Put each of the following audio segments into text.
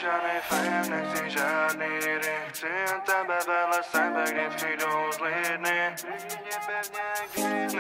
žádnej fame, nechci žádný ring. Chci jen tebe vedle sebe, kdy přijdou zlý dny.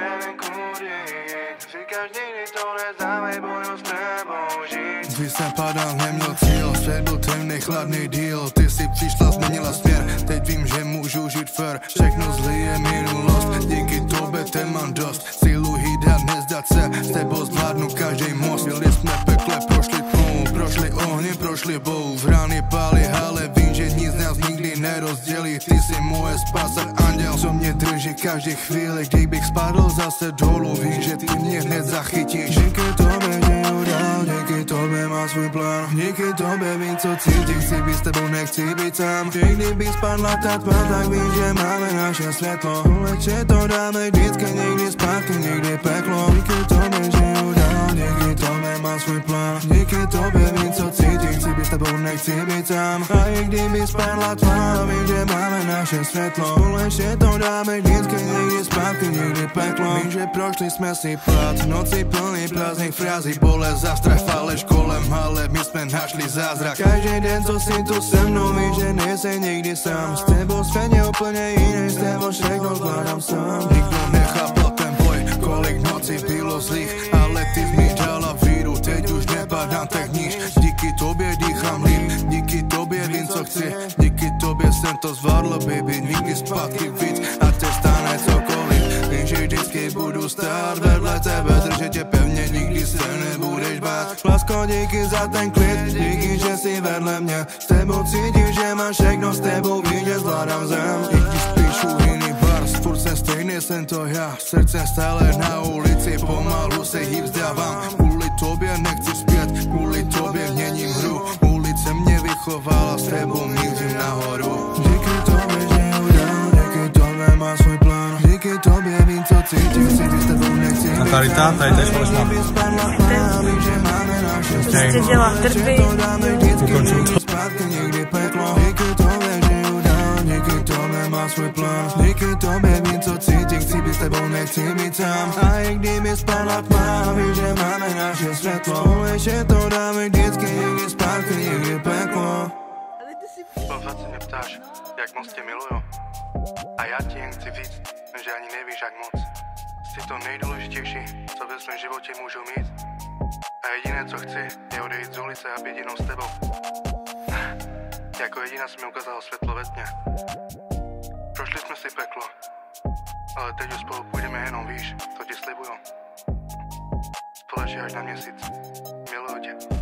Nevím kudy jít, říkáš nikdy to nezdávej, budu s tebou žít. Když jsem padal, neměl cíl, svět byl temný, chladný díl. Ty si přišla, změnila směr, teď vím, že můžu žít fair. Všechno zlý je minulost, díky tobě ten mám dost. Sílu hýdat, nezdat se, s tebou zvládnu každý most. Byli jsme pekle, prošli tmou, prošli ohně, prošli bou. V rány pály, ale vím, že nic nás nikdy nerozdělí. Ty si moje spása, anděl, co mě drží každý chvíli. Kdybych spadl zase dolů, vím, že ty mě hned zachytíš. Díky tobě žiju dál, díky tobě mám svůj plán. Díky tobě vím, co cítím, chci být s tebou, nechci být sám. Kdyby spadla ta tma, tak vím, že máme naše světlo. Lečě to dáme vždycky, někdy zpátky, někdy peklo. Díky tobě žiju dál, díky tobě mám svůj plán. Díky tobě vím, co cítím, chci být s tebou, nechci být sám. A i kdyby spadla tma, vím, že máme naše světlo. Lečě to dáme vždycky, někdy zpátky, někdy peklo. Vím, že prošli jsme si plat, noci plný prázdných frází, bolest za strach, faleš kolem, ale my jsme našli zázrak. Každý den, co si tu se mnou, víš, že nejsi nikdy sám. S tebou svět je úplně jiný, s tebou všechno zvládám sám. Nikdo nechápal ten boj, kolik nocí bylo zlých, ale ty jsi mi dala víru, teď už nepadám tak níž. Díky tobě dýchám líp, díky tobě vím, co chci. Díky tobě jsem to zvládl, baby, nikdy zpátky víc, a te stane cokoliv. Vím, že vždycky budu stát vedle tebe, držet tě pevně, nikdy se nebudeš bát. Lásko, díky za ten klid, díky, že jsi vedle mě. S tebou cítím, že mám všechno, s tebou vím, že zvládám zem. I když píšu jiný bars, furt jsem stejný, jsem to já. Srdce stále na ulici, pomalu se jí vzdávám. Kvůli tobě nechci zpět, kvůli tobě měním hru. Ulice mě vychovala, s tebou mířím nahoru. Díky tobě žiju dál, díky tobě má svůj plán. Díky tobě vím, co cítím, chci být s tebou, nechci být sám. Tady tež možná. Prostě dělá trpí. Ukončuju to. Díky tobě žiju dál, díky tobě má svůj plán. Díky tobě vím, co cítím, chci být s tebou, nechci být sám. A i kdyby spadla tma, vím, že máme naše světlo. Ještě to dáme vždycky, někdy zpátky, někdy peklo. Pořád se mě ptáš, jak moc tě miluju. A já ti jen chci říct, že ani nevíš, jak moc. Jsi to nejdůležitější, co ve svém životě můžu mít. A jediné, co chci, je odejít z ulice a být jenom s tebou. Jako jediná si mi ukázala světlo ve tmě. Prošli jsme si peklo, ale teď už spolu půjdeme jenom, víš, to ti slibuju. Společně až na měsíc. Miluju tě.